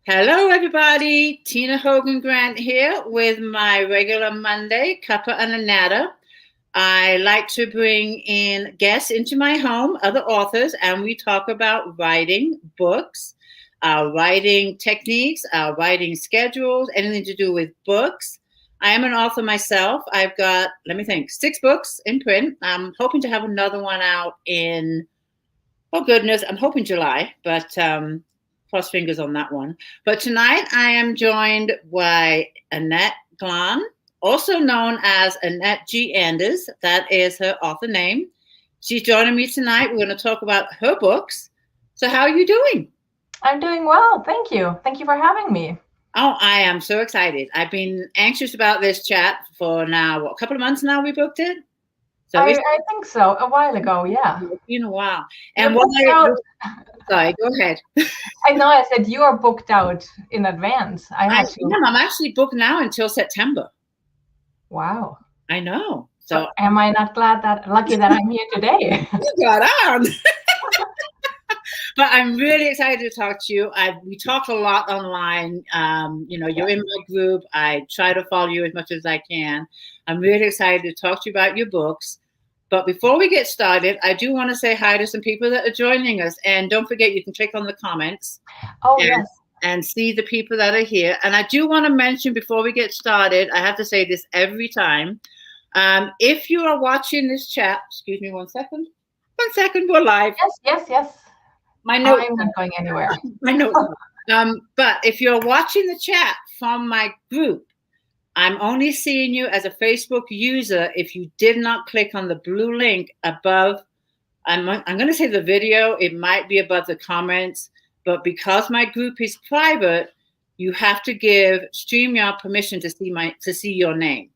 Hello, everybody. Tina Hogan Grant here with my regular Monday, Cuppa A Natter. I like to bring in guests into my home, other authors, and we talk about writing books, writing techniques, writing schedules, anything to do with books. I am an author myself. I've got, let me think, 6 books in print. I'm hoping to have another one out in, oh goodness, I'm hoping July, but cross fingers on that one. But tonight I am joined by Annette Glan, also known as Annette G. Anders. That is her author name. She's joining me tonight. We're going to talk about her books. So how are you doing? I'm doing well. Thank you. Thank you for having me. Oh, I am so excited. I've been anxious about this chat for now, a couple of months now we booked it? So I think so. A while ago, yeah. It's been a while. And sorry, go ahead. I know I said you are booked out in advance. I'm actually booked now until September. Wow. I know. So am I not lucky that I'm here today? You got on. But I'm really excited to talk to you. We talk a lot online. You're in my group. I try to follow you as much as I can. I'm really excited to talk to you about your books. But before we get started, I do want to say hi to some people that are joining us. And don't forget, you can click on the comments. Yes. And see the people that are here. And I do want to mention before we get started, I have to say this every time. If you are watching this chat, excuse me 1 second. 1 second, we're live. Yes. My note. I'm not going anywhere. My note. But if you're watching the chat from my group, I'm only seeing you as a Facebook user if you did not click on the blue link above. I'm going to say the video. It might be above the comments, but because my group is private, you have to give StreamYard permission to see your name.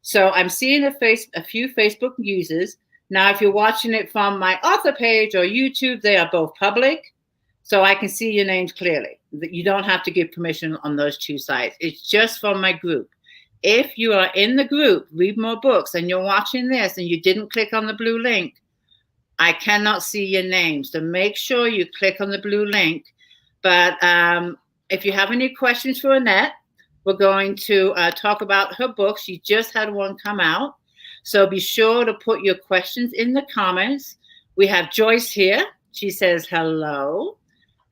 So I'm seeing a few Facebook users. Now, if you're watching it from my author page or YouTube, they are both public, so I can see your names clearly. You don't have to give permission on those 2 sites. It's just from my group. If you are in the group, Read More Books, and you're watching this and you didn't click on the blue link, I cannot see your name. So make sure you click on the blue link. But if you have any questions for Annette, we're going to talk about her book. She just had one come out. So be sure to put your questions in the comments. We have Joyce here. She says hello.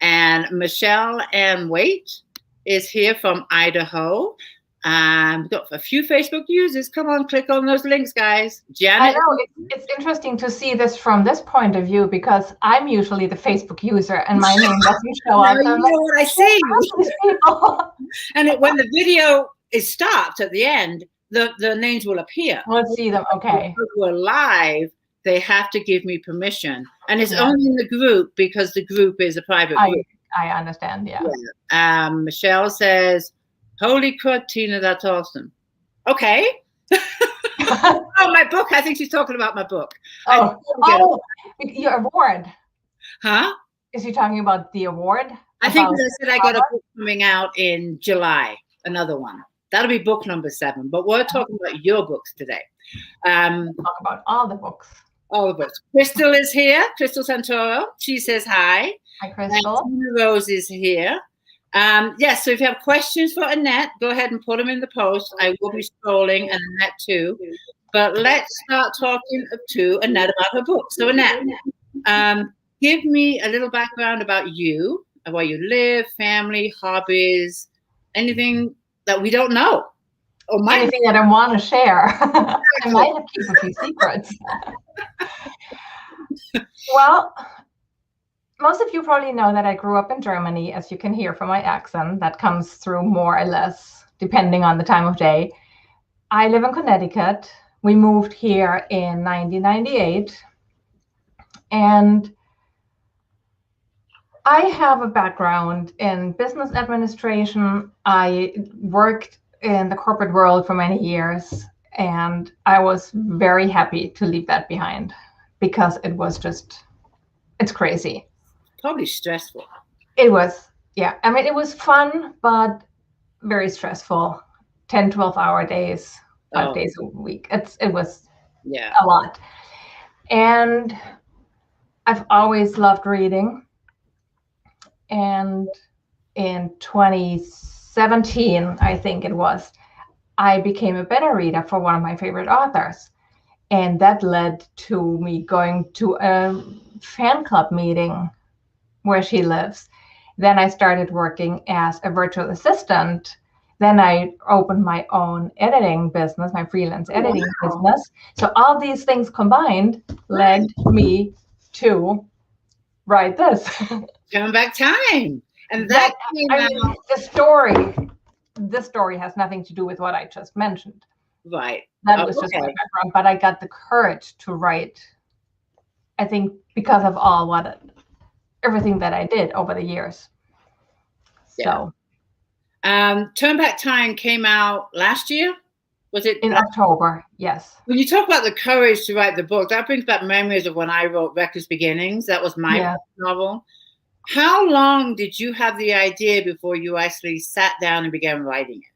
And Michelle Ann Waite is here from Idaho. We've got a few Facebook users. Come on, click on those links, guys. Janet. I know it's interesting to see this from this point of view because I'm usually the Facebook user and my name doesn't show up. You know what I see. And when the video is stopped at the end, the names will appear. We'll see them. Okay. Because we're live, they have to give me permission. And it's only in the group because the group is a private group. I understand, yeah. Michelle says, holy crud, Tina, that's awesome. Okay. Oh, my book. I think she's talking about my book. Your award. Huh? Is she talking about the award? I think I said I got a book coming out in July, another one. That'll be book number 7. But we're talking about your books today. Talk about all the books. All the books. Crystal is here. Crystal Santoro. She says hi. Hi, Crystal. Tina Rose is here. Yes, so if you have questions for Annette, go ahead and put them in the post. I will be scrolling, and Annette too. But let's start talking to Annette about her book. So Annette, give me a little background about you, where you live, family, hobbies, anything that we don't know. Or anything that I want to share. I might have kept a few secrets. Well, most of you probably know that I grew up in Germany, as you can hear from my accent. That comes through more or less, depending on the time of day. I live in Connecticut. We moved here in 1998. And I have a background in business administration. I worked in the corporate world for many years, and I was very happy to leave that behind because it was it's crazy. Probably stressful. It was, yeah. I mean, it was fun, but very stressful. 10, 12-hour days, 5 days a week. It was a lot. And I've always loved reading. And in 2017, I think it was, I became a beta reader for one of my favorite authors. And that led to me going to a fan club meeting where she lives. Then I started working as a virtual assistant. Then I opened my own editing business, my freelance editing business. So all these things combined led me to write this. Turnback Time. And that came out. This story has nothing to do with what I just mentioned. Right. That was just my background, but I got the courage to write, I think, because of everything that I did over the years. So. Turnback Time came out last year? Was it? In October, yes. When you talk about the courage to write the book, that brings back memories of when I wrote Reckless Beginnings. That was my first novel. How long did you have the idea before you actually sat down and began writing it?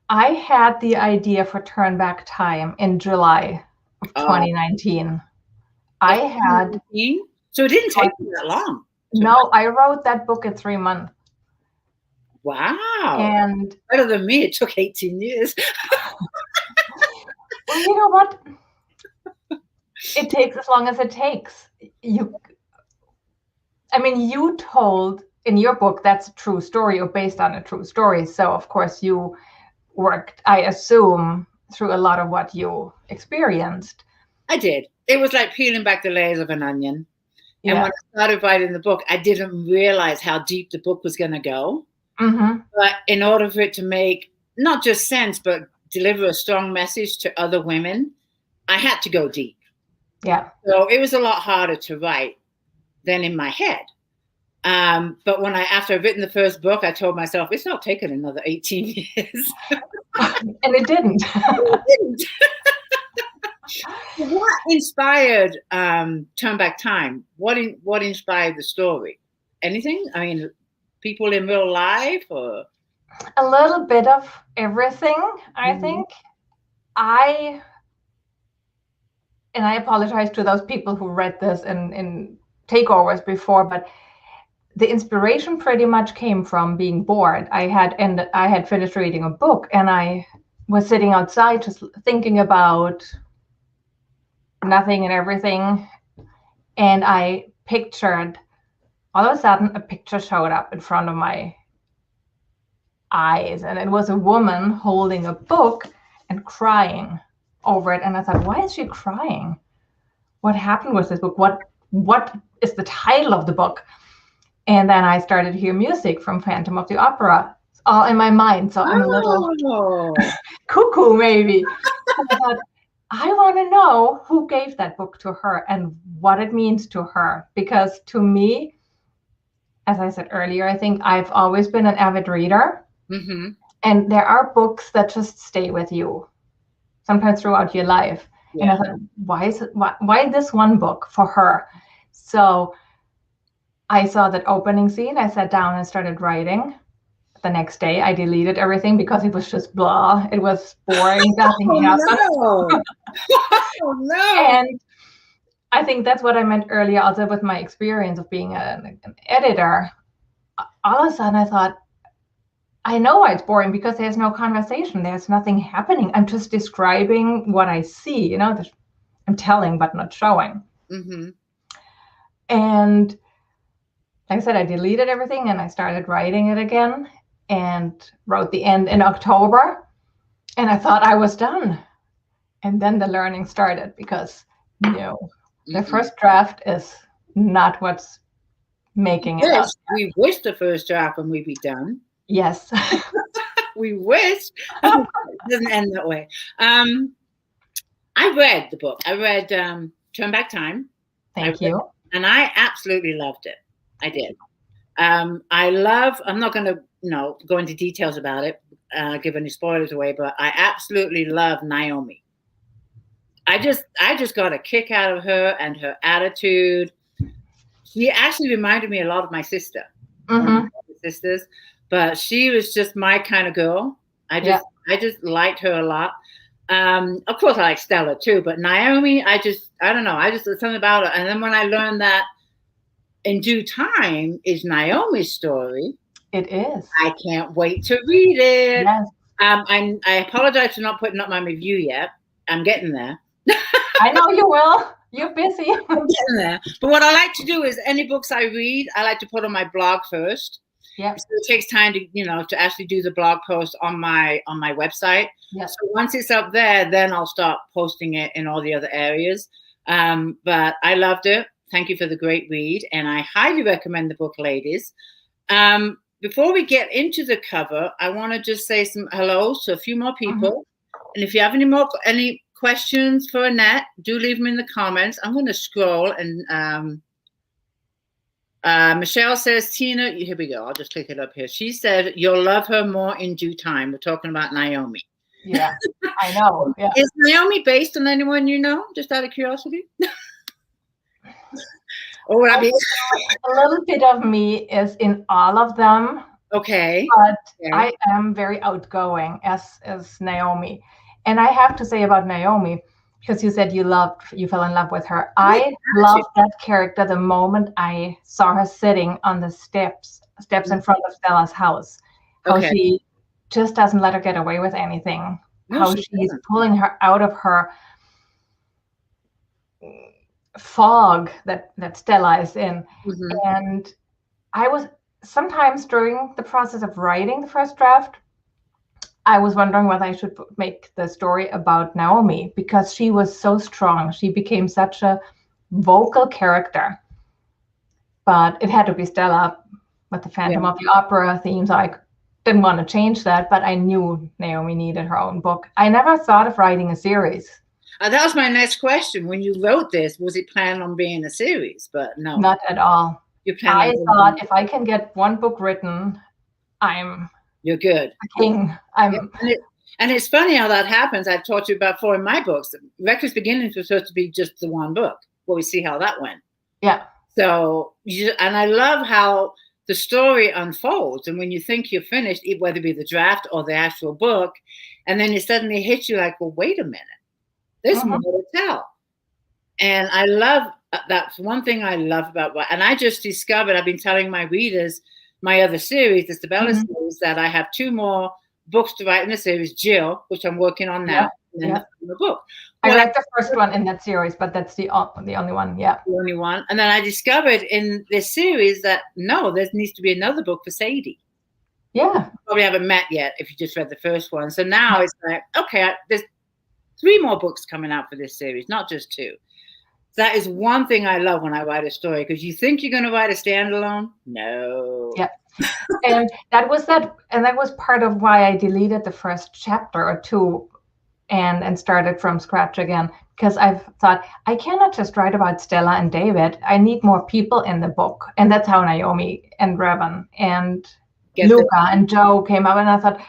I had the idea for Turnback Time in July of 2019. I had. So it didn't take you that long. No, I wrote that book in 3 months. Wow. And better than me, it took 18 years. Well, you know what? It takes as long as it takes. You told in your book that's a true story or based on a true story. So of course you worked, I assume, through a lot of what you experienced. I did. It was like peeling back the layers of an onion. And when I started writing the book, I didn't realize how deep the book was going to go. Mm-hmm. But in order for it to make not just sense, but deliver a strong message to other women, I had to go deep. Yeah. So it was a lot harder to write than in my head. But after I'd written the first book, I told myself, it's not taking another 18 years. And it didn't. It didn't. What inspired Turnback Time? What inspired the story? Anything? I mean, people in real life, or a little bit of everything, I think. I apologize to those people who read this in takeovers before, but the inspiration pretty much came from being bored. I had finished reading a book and I was sitting outside just thinking about nothing and everything, and I pictured, all of a sudden a picture showed up in front of my eyes, and it was a woman holding a book and crying over it. And I thought, why is she crying? What happened with this book? What is the title of the book? And then I started to hear music from Phantom of the Opera. It's all in my mind, so I'm a little cuckoo maybe. I thought, I want to know who gave that book to her and what it means to her. Because to me, as I said earlier, I think I've always been an avid reader. Mm-hmm. And there are books that just stay with you, sometimes throughout your life. Yeah. And I thought, why this one book for her? So I saw that opening scene. I sat down and started writing. The next day, I deleted everything because it was just blah. It was boring. Nothing happened. No. Oh, no. And I think that's what I meant earlier, also with my experience of being an editor. All of a sudden, I thought, I know why it's boring, because there's no conversation. There's nothing happening. I'm just describing what I see. I'm telling but not showing. Mm-hmm. And like I said, I deleted everything and I started writing it again and wrote the end in October. And I thought I was done. And then the learning started, because the first draft is not what's making it up. We wish the first draft when we'd be done. Yes. We wish. It doesn't end that way. I read the book. I read Turnback Time. Thank you. And I absolutely loved it. I did. I'm not going to go into details about it, give any spoilers away, but I absolutely love Naomi. I just got a kick out of her and her attitude. She actually reminded me a lot of my sister. Mm-hmm. Sisters, but she was just my kind of girl. I just liked her a lot. Of course, I like Stella too, but Naomi, I don't know. I just there's something about her. And then when I learned that In Due Time is Naomi's story, It is. I can't wait to read it. Yes. I apologize for not putting up my review yet. I'm getting there. I know you will. You're busy. I'm getting there. But what I like to do is any books I read, I like to put on my blog first. Yeah. So it takes time to, to actually do the blog post on my website. Yeah. So once it's up there, then I'll start posting it in all the other areas. But I loved it. Thank you for the great read. And I highly recommend the book, ladies. Before we get into the cover, I want to just say some hellos to a few more people. And if you have any questions for Annette, do leave them in the comments. I'm going to scroll and Michelle says, Tina, here we go. I'll just click it up here. She said, you'll love her more in due time. We're talking about Naomi. Yeah, I know. Yeah. Is Naomi based on anyone you know, just out of curiosity? Or would I be? A little bit of me is in all of them. Okay. But I am very outgoing as Naomi. And I have to say about Naomi, because you said you fell in love with her. I loved that character the moment I saw her sitting on the steps in front of Stella's house. How she just doesn't let her get away with anything. How she's pulling her out of her fog that Stella is in. And I was sometimes during the process of writing the first draft, I was wondering whether I should make the story about Naomi, because she was so strong. She became such a vocal character. But it had to be Stella with the Phantom of the Opera theme, so I didn't want to change that, but I knew Naomi needed her own book. I never thought of writing a series. That was my next question. When you wrote this, was it planned on being a series? But no. Not at all. I thought if I can get one book written, you're good. A king. And it's funny how that happens. I've taught you about 4 in my books. Reckless Beginnings was supposed to be just the one book. Well, we see how that went. Yeah. So, and I love how the story unfolds. And when you think you're finished, whether it be the draft or the actual book, and then it suddenly hits you like, well, wait a minute. There's more to tell. And I love, that's one thing I love about, and I just discovered, I've been telling my readers, my other series, the Stabella series, that I have 2 more books to write in the series, Jill, which I'm working on now, and then the book. I read the first one in that series, but that's the only one, The only one. And then I discovered in this series that, no, there needs to be another book for Sadie. Yeah. You probably haven't met yet if you just read the first one. So now it's like, okay, there's 3 more books coming out for this series, not just 2. That is one thing I love when I write a story, because you think you're going to write a standalone. No. Yeah. And that was part of why I deleted the first chapter or 2 and started from scratch again, because I've thought I cannot just write about Stella and David. I need more people in the book. And that's how Naomi and Revan and Luca and Joe came up. And I thought,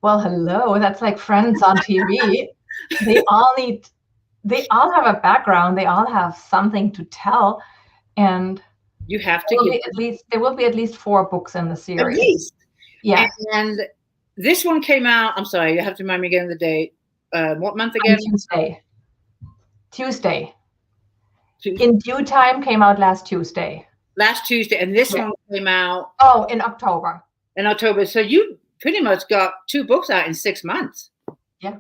well, hello, that's like Friends on TV. They all have a background. They all have something to tell. And you have to there will be at least 4 books in the series. At least. Yeah. And this one came out, I'm sorry, you have to remind me again of the date. What month again? Tuesday. In Due Time came out last Tuesday. Last Tuesday. And this one came out? Oh, in October. In October. So you pretty much got 2 books out in 6 months. Yeah.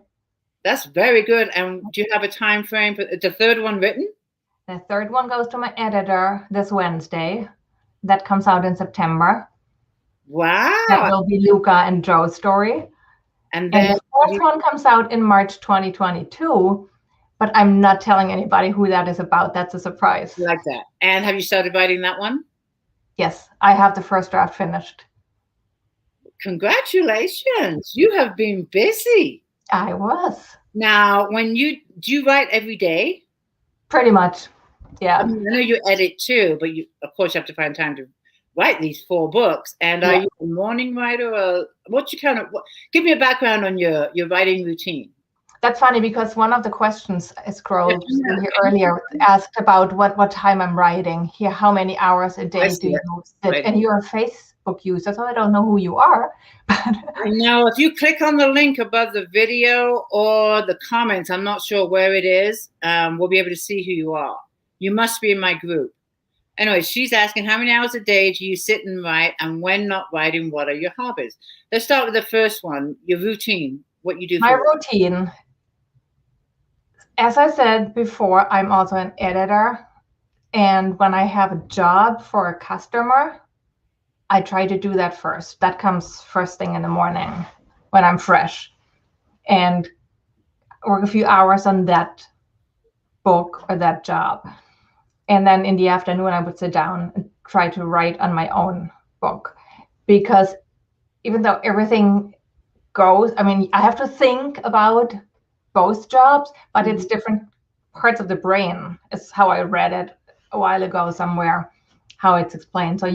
That's very good. And do you have a time frame for the 3rd one written? The 3rd one goes to my editor this Wednesday. That comes out in September. Wow. That will be Luca and Joe's story. And the 4th one comes out in March 2022. But I'm not telling anybody who that is about. That's a surprise. I like that. And have you started writing that one? Yes, I have the first draft finished. Congratulations. You have been busy. I was. Now, do you write every day? Pretty much, yeah. I know you edit too, but you, of course, have to find time to write these 4 books. And are you a morning writer, or give me a background on your writing routine? That's funny, because one of the questions I scrolled here earlier asked about what time I'm writing. Here, how many hours a day do you sit? And you're a Facebook user, so I don't know who you are. But no, if you click on the link above the video or the comments, I'm not sure where it is, we'll be able to see who you are. You must be in my group. Anyway, she's asking, how many hours a day do you sit and write? And when not writing, what are your hobbies? Let's start with the first one, your routine, what you do. My routine, as I said before, I'm also an editor. And when I have a job for a customer, I try to do that first. That comes first thing in the morning when I'm fresh, and work a few hours on that book or that job. And then in the afternoon, I would sit down and try to write on my own book. Because even though everything goes, I mean, I have to think about both jobs, but it's different parts of the brain, is how I read it a while ago somewhere, how it's explained. So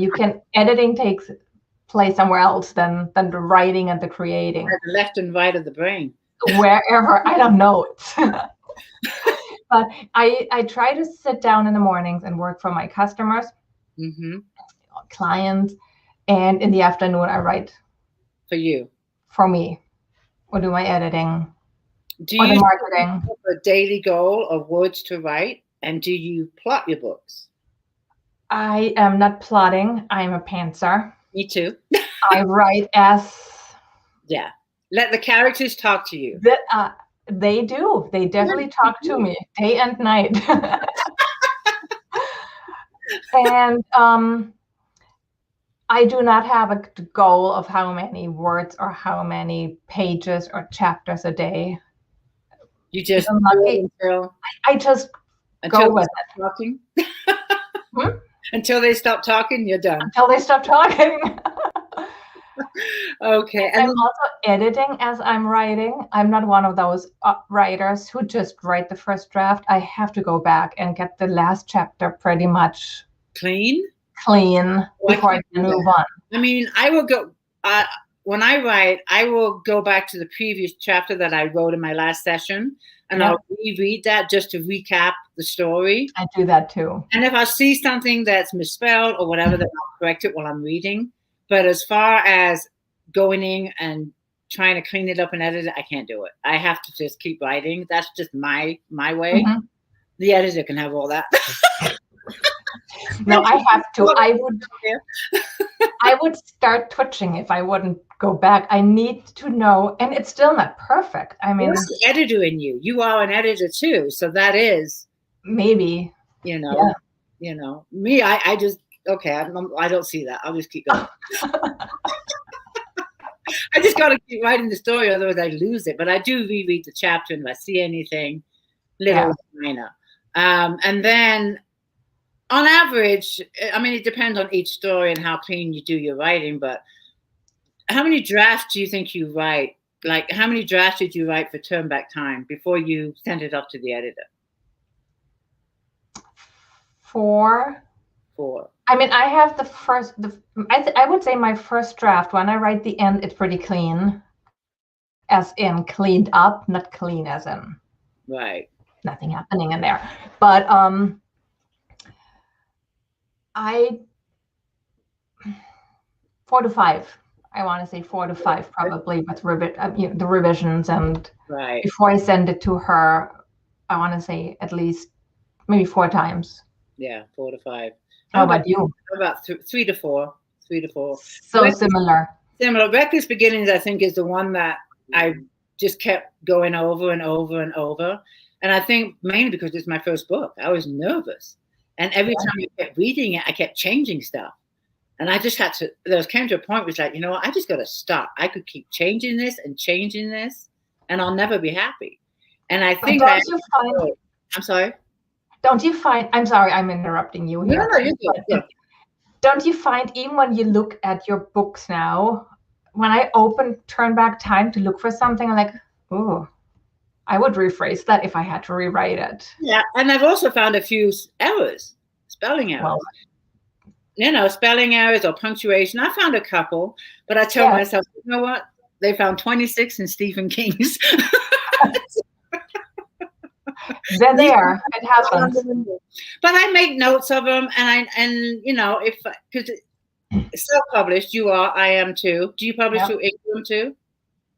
editing takes place somewhere else than the writing and the creating. The left and right of the brain. Wherever, I don't know. But I try to sit down in the mornings and work for my customers, clients, and in the afternoon I write for me, or do my editing, do or you the marketing. Have a daily goal of words to write, and do you plot your books? I am not plotting. I'm a pantser. Me too. I write as let the characters talk to you. They do. They definitely talk to me day and night. And I do not have a goal of how many words or how many pages or chapters a day. You just I just go with it. Talking. Until they stop talking, you're done. Until they stop talking. Okay. And I'm also editing as I'm writing. I'm not one of those writers who just write the first draft. I have to go back and get the last chapter pretty much clean before I can move on. I mean, I will go, when I write, I will go back to the previous chapter that I wrote in my last session, and I'll reread that just to recap the story. I do that too. And if I see something that's misspelled or whatever, then I'll correct it while I'm reading. But as far as going in and trying to clean it up and edit it, I can't do it. I have to just keep writing. That's just my way. The editor can have all that. No, I have to. I would start twitching if I wouldn't go back. I need to know, and it's still not perfect. I mean, what's the editor in you? You are an editor too, so that is maybe. You know, me. I just I don't see that. I'll just keep going. I just got to keep writing the story, otherwise I lose it. But I do reread the chapter, and if I see anything little minor, and then. On average, I mean, it depends on each story and how clean you do your writing, but how many drafts do you think you write? Like, how many drafts did you write for Turnback Time before you send it off to the editor? 4. I mean, I have the first, I would say my first draft, when I write the end, it's pretty clean, as in cleaned up, not clean as in nothing happening in there. But, 4 to 5. I want to say 4 to 5, probably, with the revisions, and before I send it to her, I want to say at least maybe 4 times. Yeah, 4 to 5. How about you? How about 3 to 4? 3 to 4. So similar. Reckless Beginnings, I think, is the one that I just kept going over and over and over, and I think mainly because it's my first book. I was nervous. And every time I kept reading it, I kept changing stuff. And I just had to, came to a point where it's like, you know what, I just got to stop. I could keep changing this, and I'll never be happy. And I think I'm sorry? Don't you find, I'm sorry, I'm interrupting you here. No, you're good. Yeah. Don't you find, even when you look at your books now, when I turn back time to look for something, I'm like, oh, I would rephrase that if I had to rewrite it. Yeah, and I've also found a few errors, spelling errors. Spelling errors or punctuation. I found a couple, but I tell myself, you know what? They found 26 in Stephen King's. They're there. It happens. But I make notes of them, because self-published, I am too. Do you publish through Ingram too?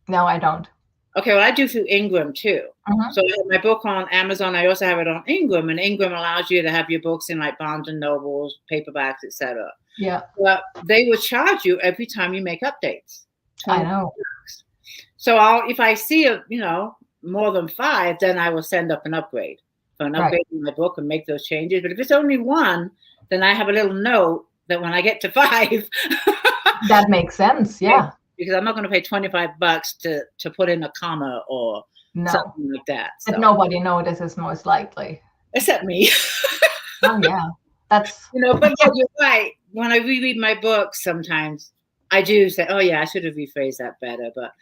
No, I don't. Okay, well, I do through Ingram too. Mhm. So I have my book on Amazon. I also have it on Ingram, and Ingram allows you to have your books in like Barnes and Nobles, paperbacks, etc. Yeah, But they will charge you every time you make updates. I 20 know. bucks. So if I see more than 5, then I will send up an upgrade for an Right. upgrade in my book and make those changes. But if it's only 1, then I have a little note that when I get to 5, That makes sense. Yeah. because I'm not going to pay 25 bucks to put in a comma or No. something like that. But So nobody notices most likely. except me. Oh yeah. That's But yeah, you're right. When I reread my books, sometimes I do say, "Oh yeah, I should have rephrased that better." But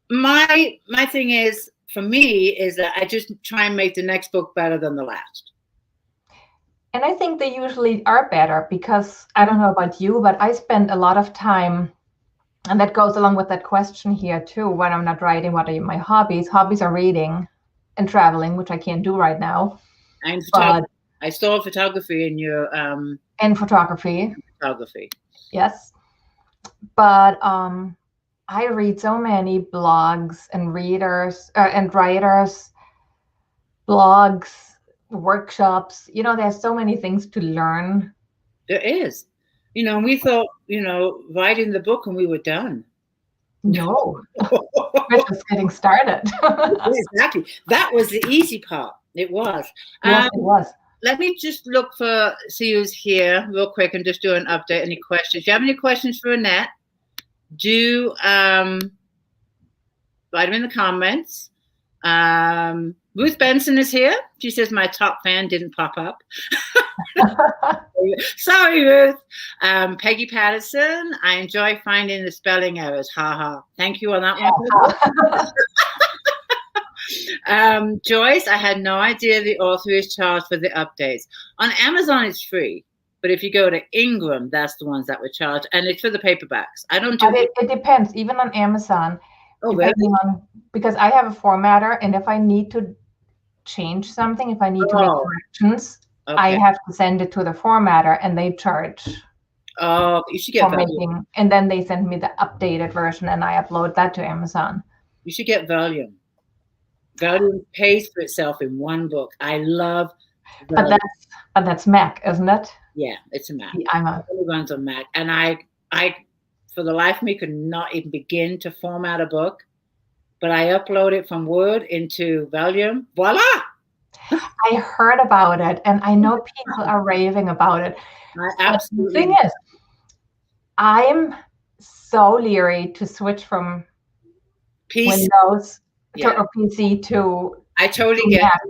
my thing is, for me, is that I just try and make the next book better than the last. and I think they usually are better because I don't know about you, but I spend a lot of time, and that goes along with that question here too. When I'm not writing, what are my hobbies? Hobbies are reading and traveling, which I can't do right now. And But I saw photography in your and photography, photography. yes. But I read so many blogs and readers and writers, blogs, workshops. There's so many things to learn. There is, and we thought, writing the book and we were done. No, we're just getting started. Exactly. That was the easy part. It was. Yes, it was. Let me just look for see who's here real quick and just do an update. Any questions? Do you have any questions for Annette? Do write them in the comments. Ruth Benson is here. She says my top fan didn't pop up. Sorry, Ruth. Peggy Patterson. I enjoy finding the spelling errors. Ha ha. Thank you on that one. Joyce, I had no idea the author is charged for the updates. On Amazon, it's free. But if you go to Ingram, that's the ones that were charged. And it's for the paperbacks. I don't do it depends, even on Amazon. Oh, depending really? on, because I have a formatter, and if I need to change something, if I need to make corrections, I have to send it to the formatter, and they charge. Oh, you should get volume. And then they send me the updated version, and I upload that to Amazon. You should get volume. Volume pays for itself in one book. I love volume. But that's Mac, isn't it? Yeah, it's a Mac. It only runs on Mac. And I for the life of me could not even begin to format a book, but I upload it from Word into Volume. Voila! I heard about it, and I know people are raving about it. Absolutely. The thing is, I'm so leery to switch from Windows to PC to I totally get Mac.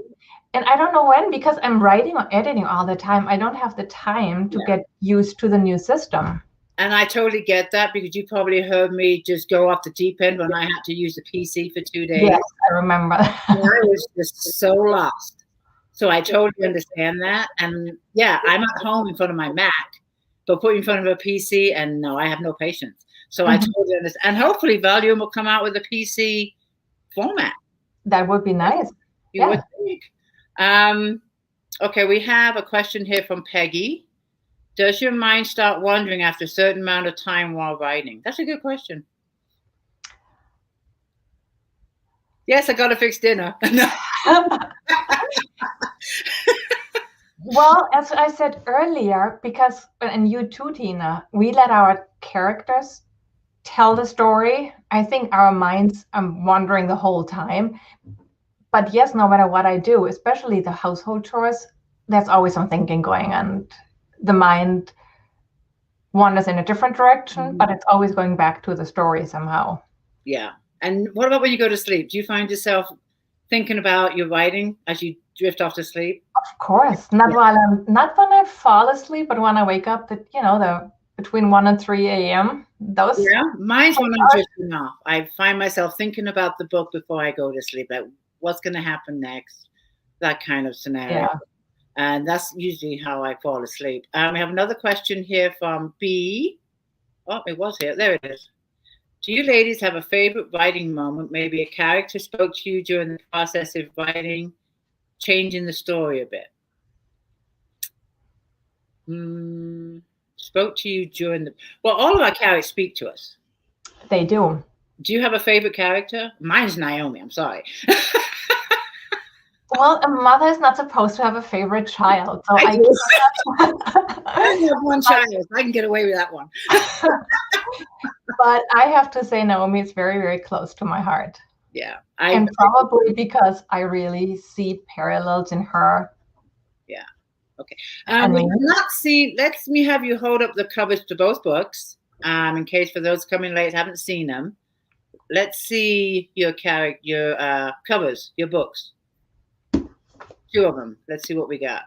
And I don't know when, because I'm writing or editing all the time. I don't have the time to get used to the new system. And I totally get that, because you probably heard me just go off the deep end when I had to use the PC for 2 days. Yes, I remember. I was just so lost. So I totally understand that. And yeah, I'm at home in front of my Mac, but put in front of a PC, and no, I have no patience. So I totally understand. And hopefully Volume will come out with a PC format. That would be nice. You would think. Okay, we have a question here from Peggy. Does your mind start wandering after a certain amount of time while writing? That's a good question. Yes, I got to fix dinner. Well, as I said earlier, because, and you too, Tina, we let our characters tell the story. I think our minds are wandering the whole time. But yes, no matter what I do, especially the household chores, there's always some thinking going on. The mind wanders in a different direction, but it's always going back to the story somehow. Yeah. And what about when you go to sleep? Do you find yourself thinking about your writing as you drift off to sleep? Of course. Not when I fall asleep, but when I wake up, the between 1 and 3 a.m. Those. Yeah, mine's when I'm drifting off. I find myself thinking about the book before I go to sleep. Like, what's going to happen next? That kind of scenario. Yeah. And that's usually how I fall asleep. We have another question here from B. Oh, it was here. There it is. Do you ladies have a favorite writing moment? Maybe a character spoke to you during the process of writing, changing the story a bit. Spoke to you during the... Well, all of our characters speak to us. They do. Do you have a favorite character? Mine's Naomi. I'm sorry. Well, a mother is not supposed to have a favorite child, so I I do. cannot. I only have one child. I can get away with that one. But I have to say Naomi is very, very close to my heart. Yeah. And probably because I really see parallels in her. Yeah. Okay. We've not seen, let me have you hold up the covers to both books. In case for those coming late haven't seen them. Let's see your covers, your books. 2 of them. Let's see what we got.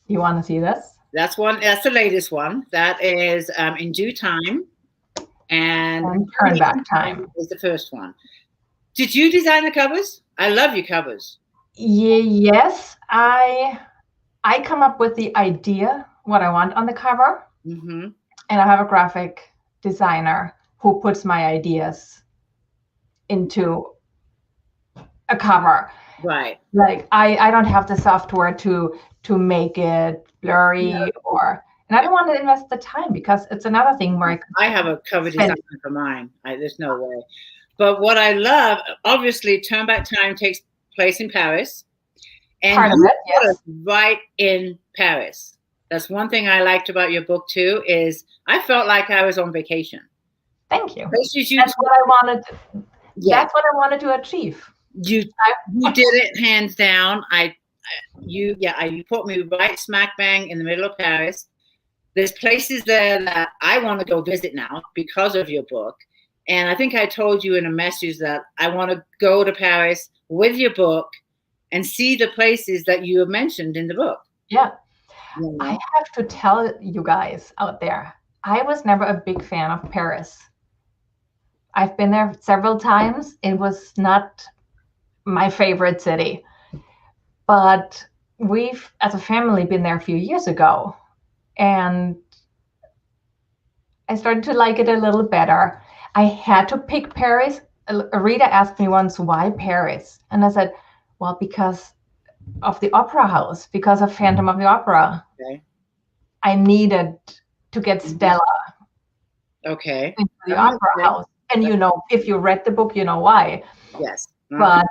You want to see this? That's one. That's the latest one. That is In Due Time. And Turnback Time is the first one. Did you design the covers? I love your covers. Yes, I come up with the idea, what I want on the cover. Mm-hmm. And I have a graphic designer who puts my ideas into a cover. Right. Like I don't have the software to make it blurry and I don't want to invest the time because it's another thing where I have a cover designer for mine. There's no way. But what I love, obviously, Turnback Time takes place in Paris. And part of it, yes. Right in Paris. That's one thing I liked about your book too, is I felt like I was on vacation. Thank you. That's what I wanted. That's what I wanted to achieve. You did it hands down. You put me right smack bang in the middle of Paris. There's places there that I want to go visit now because of your book. And I think I told you in a message that I want to go to Paris with your book and see the places that you have mentioned in the book. Yeah. I have to tell you guys out there, I was never a big fan of Paris. I've been there several times. It was not my favorite city. But we've, as a family, been there a few years ago. And I started to like it a little better. I had to pick Paris. A reader asked me once, why Paris? And I said, well, because of the opera house, because of Phantom of the Opera. Okay. I needed to get Stella into the opera house. And you know, if you read the book, you know why. Yes. But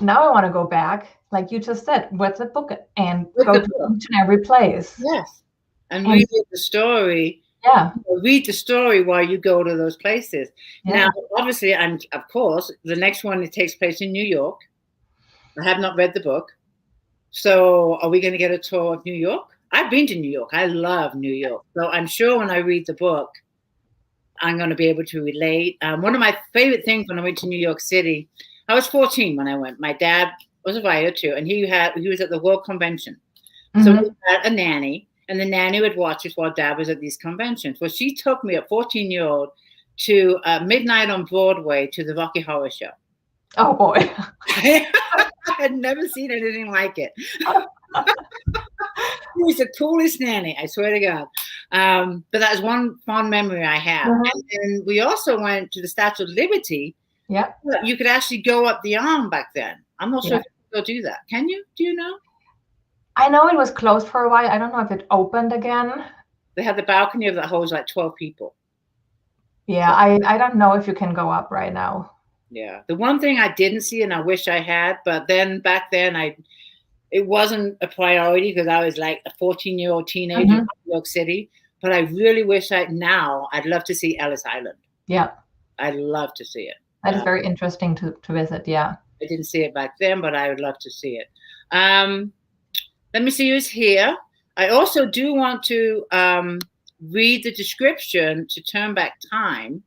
now I want to go back, like you just said, with the book and go to each and every place. Yes. And read the story. Yeah. Read the story while you go to those places. Yeah. Now, obviously, and of course, the next one, it takes place in New York. I have not read the book. So are we going to get a tour of New York? I've been to New York. I love New York. So I'm sure when I read the book, I'm going to be able to relate. One of my favorite things when I went to New York City, I was 14 when I went. My dad was a writer too, and he was at the World Convention. So we had a nanny, and the nanny would watch us while Dad was at these conventions. Well, she took me, a 14-year-old, to midnight on Broadway to the Rocky Horror Show. Oh boy. I had never seen anything like it. He was the coolest nanny, I swear to God. But that is one fond memory I have. And we also went to the Statue of Liberty. Yeah. You could actually go up the arm back then. I'm not sure if you can go do that. Can you? Do you know? I know it was closed for a while. I don't know if it opened again. They had the balcony that holds like 12 people. Yeah, I don't know if you can go up right now. Yeah. The one thing I didn't see, and I wish I had, but then back then it wasn't a priority because I was like a 14-year-old teenager in New York City. But I really wish I'd love to see Ellis Island. Yeah. I'd love to see it. That is very interesting to visit, yeah. I didn't see it back then, but I would love to see it. Let me see who's here. I also do want to read the description to Turnback Time,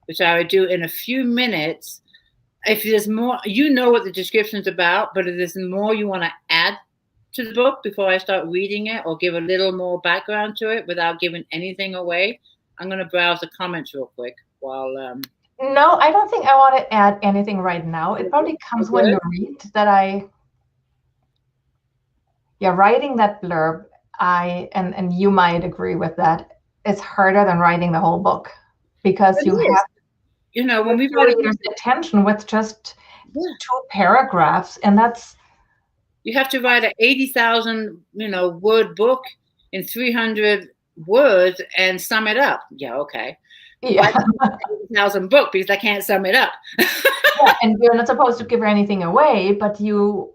which I would do in a few minutes. If there's more, you know what the description's about, but if there's more you want to add to the book before I start reading it or give a little more background to it without giving anything away, I'm going to browse the comments real quick while... No, I don't think I want to add anything right now. It probably comes when you read that writing that blurb, and you might agree with that, it's harder than writing the whole book because when we write your attention with just 2 paragraphs, and that's... You have to write an 80,000, word book in 300 words and sum it up. Yeah, okay. Yeah. 1,000 book because I can't sum it up. Yeah, and you're not supposed to give anything away, but you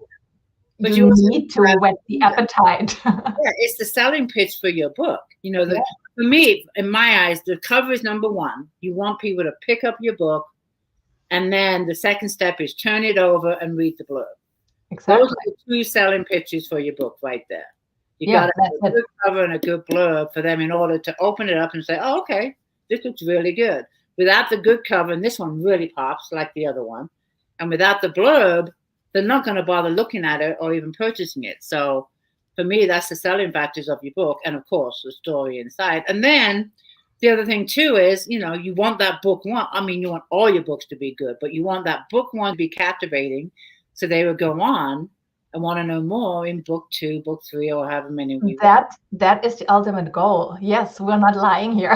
need to whet the appetite. Yeah, it's the selling pitch for your book. For me, in my eyes, the cover is number one. You want people to pick up your book, and then the second step is turn it over and read the blurb. Exactly. Those are the two selling pitches for your book right there. You got to have a good cover and a good blurb for them in order to open it up and say, oh, okay, this looks really good. Without the good cover, and this one really pops like the other one, and without the blurb, they're not going to bother looking at it or even purchasing it. So for me, that's the selling factors of your book. And of course, the story inside. And then the other thing too is, you want that book one. I mean, you want all your books to be good, but you want that book one to be captivating. So they would go on and want to know more in book 2, book 3, or however many. That is the ultimate goal. Yes, we're not lying here.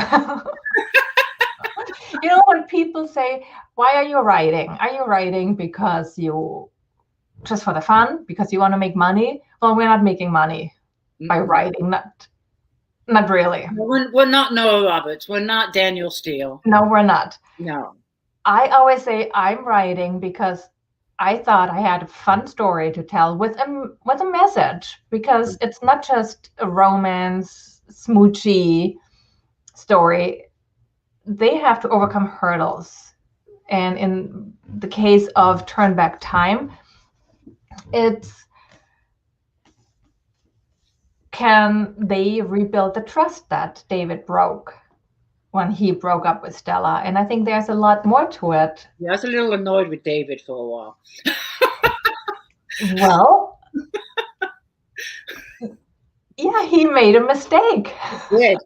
When people say, why are you writing? Are you writing because you just for the fun, because you want to make money? Well, we're not making money by writing. Not really. We're not Noah Roberts. We're not Daniel Steele. No, we're not. No. I always say I'm writing because I thought I had a fun story to tell with a message, because it's not just a romance, smoochy story. They have to overcome hurdles. And in the case of Turnback Time, can they rebuild the trust that David broke when he broke up with Stella? And I think there's a lot more to it. Yeah, I was a little annoyed with David for a while. Well, yeah, he made a mistake. Yes.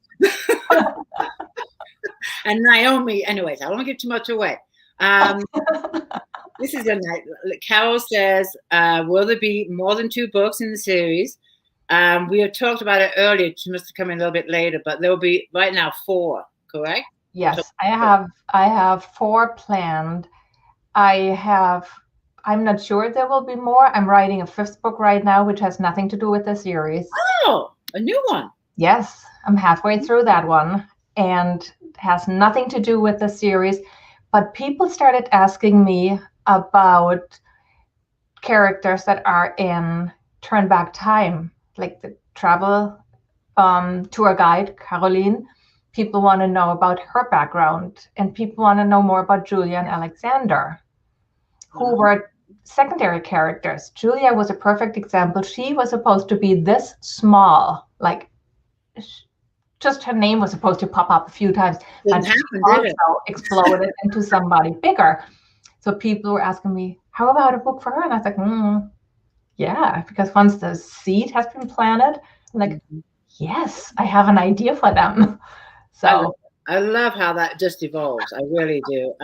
And Naomi, anyways, I don't want to give too much away. This is Carol says, will there be more than 2 books in the series? We had talked about it earlier. She must have come in a little bit later, but there will be right now 4, correct? Yes, I have 4 planned. I'm not sure there will be more. I'm writing a 5th book right now, which has nothing to do with the series. Oh, a new one. Yes, I'm halfway through that one, and has nothing to do with the series. But people started asking me about characters that are in Turnback Time, like the travel tour guide, Caroline. People want to know about her background, and people want to know more about Julia and Alexander, who were secondary characters. Julia was a perfect example. She was supposed to be this small, like just her name was supposed to pop up a few times, but she also exploded into somebody bigger. So people were asking me, how about a book for her? And I was like, yeah, because once the seed has been planted, I'm like, yes, I have an idea for them. So I love how that just evolves. I really do.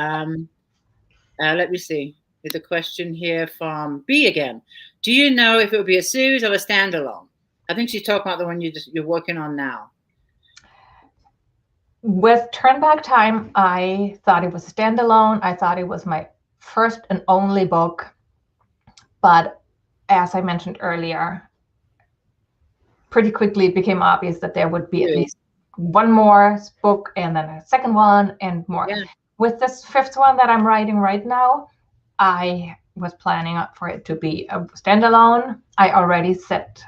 Let me see. There's a question here from B again. Do you know if it would be a series or a standalone? I think she's talking about the one you're working on now. With Turnback Time, I thought it was a standalone. I thought it was my first and only book. But as I mentioned earlier, pretty quickly it became obvious that there would be at least one more book and then a second one and more. Yeah. With this 5th one that I'm writing right now, I was planning for it to be a standalone. I already set,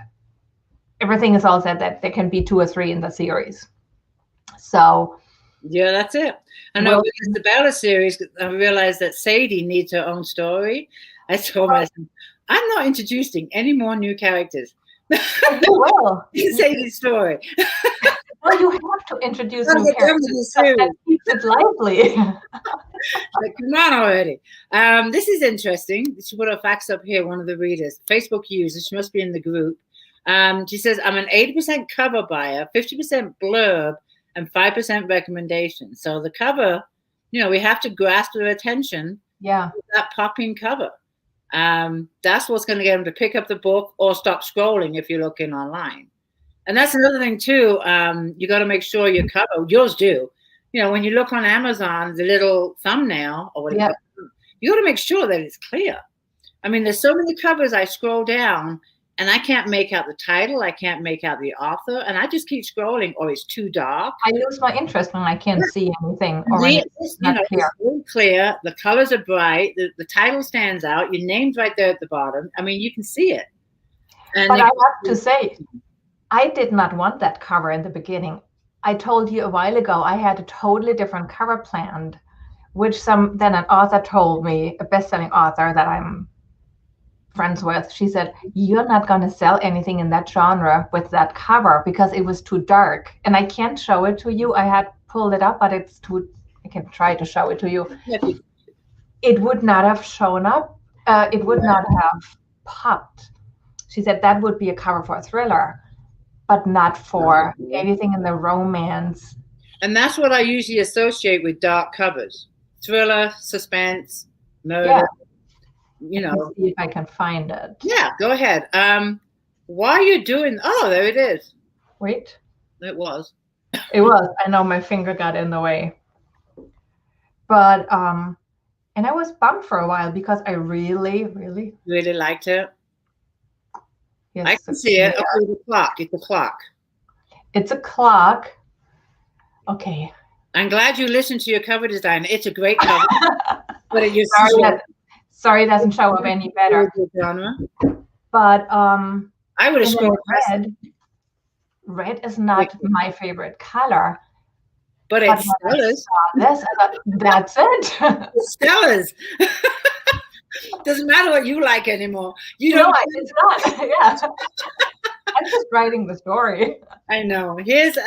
everything is all set that there can be 2 or 3 in the series. So yeah, that's it. I know with the Bella series, I realized that Sadie needs her own story. I told myself, I'm not introducing any more new characters. You will. Sadie's story. Well, you have to introduce new characters. That keeps it lively. Like, come on already. This is interesting. She put her facts up here, one of the readers. Facebook user, she must be in the group. She says, I'm an 80% cover buyer, 50% blurb, and 5% recommendation. So the cover, we have to grasp their attention. Yeah. With that popping cover. That's what's going to get them to pick up the book or stop scrolling if you're looking online. And that's another thing too. You got to make sure your cover, yours do. When you look on Amazon, the little thumbnail or whatever, you got to make sure that it's clear. I mean, there's so many covers I scroll down and I can't make out the title. I can't make out the author, and I just keep scrolling, or it's too dark. I lose my interest when I can't see anything, or when it's not clear. It's really clear. The colors are bright. The title stands out. Your name's right there at the bottom. I mean, you can see it. But I have to say, I did not want that cover in the beginning. I told you a while ago I had a totally different cover planned, which then an author told me, a best-selling author that I'm friends with. She said, "You're not going to sell anything in that genre with that cover because it was too dark." And I can't show it to you. I had pulled it up, but it's too. I can try to show it to you. It would not have shown up. It would not have popped. She said that would be a cover for a thriller, but not for anything in the romance. And that's what I usually associate with dark covers: thriller, suspense, murder. Yeah. You know, see if I can find it. Yeah, go ahead. While you're doing, there it is. Wait. It was. I know my finger got in the way. But and I was bummed for a while because I really liked it. Yes, I can see it. Okay, the clock. It's a clock. It's a clock. Okay. I'm glad you listened to your cover design. It's a great cover. But Sorry, it doesn't show up any better. But I would have scored red. Red is not my favorite color. But it's Stella's. That's it. It's Stella's. Doesn't matter what you like anymore. No, it's not. Yeah. I'm just writing the story. I know. Here's